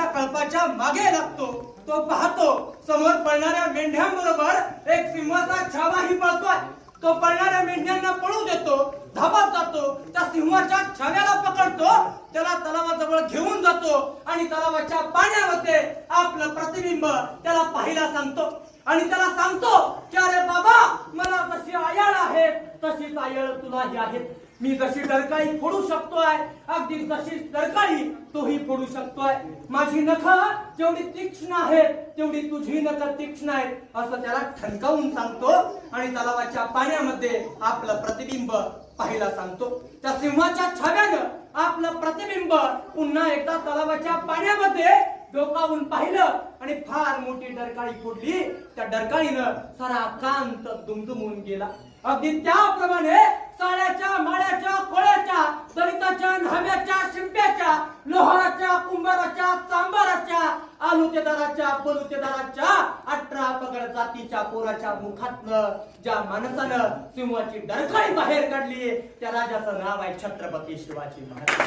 मेंढीच्या कळपाच्या मागे लागतो. तो पाहतो समोर पळणाऱ्या मेंढ्यांबरोबर एक सिंहाचा छावाही पळतोय. तो पळणाऱ्या मेंढ्यांना पळू देतो, धावत जातो, त्या सिंहाच्या छाव्याला पकडतो, त्याला तलावाजवळ घेऊन जातो आणि तलावाच्या पाण्यामध्ये आपलं प्रतिबिंब त्याला पाहायला सांगतो. आणि त्याला सांगतो की अरे बाबा, मला जशी आयळ आहे तशीच आयळ तुलाही आहे. मी जशी डरकाळी फोडू शकतोय, अगदी तशीच डरकाळी तोही फोडू शकतोय. माझी नख जेवढी तीक्ष्ण आहेत तेवढी तुझी नख तीक्ष्ण आहेत, असं त्याला ठणकावून सांगतो आणि तलावाच्या पाण्यामध्ये आपलं प्रतिबिंब पाहायला सांगतो. त्या सिंहाच्या छाव्यानं आपलं प्रतिबिंब पुन्हा एकदा तलावाच्या पाण्यामध्ये डोकावून पाहिलं आणि फार मोठी डरकाळी फोडली. त्या डरकाळीनं सारा कांत दुमदुमून गेला. अगदी त्याप्रमाणे साड्याच्या, माळ्याच्या, कोळ्याच्या, दलिताच्या, न्हाव्याच्या, शिंप्याच्या, लोहाराच्या, कुंभाराच्या, चांबाराच्या, आलुतेदाराच्या, बलुतेदाराच्या 18 पगड जातीच्या पोराच्या मुखातनं ज्या माणसानं सिंहाची डरकाळी बाहेर काढली त्या राजाचं नाव आहे छत्रपती शिवाजी महाराज.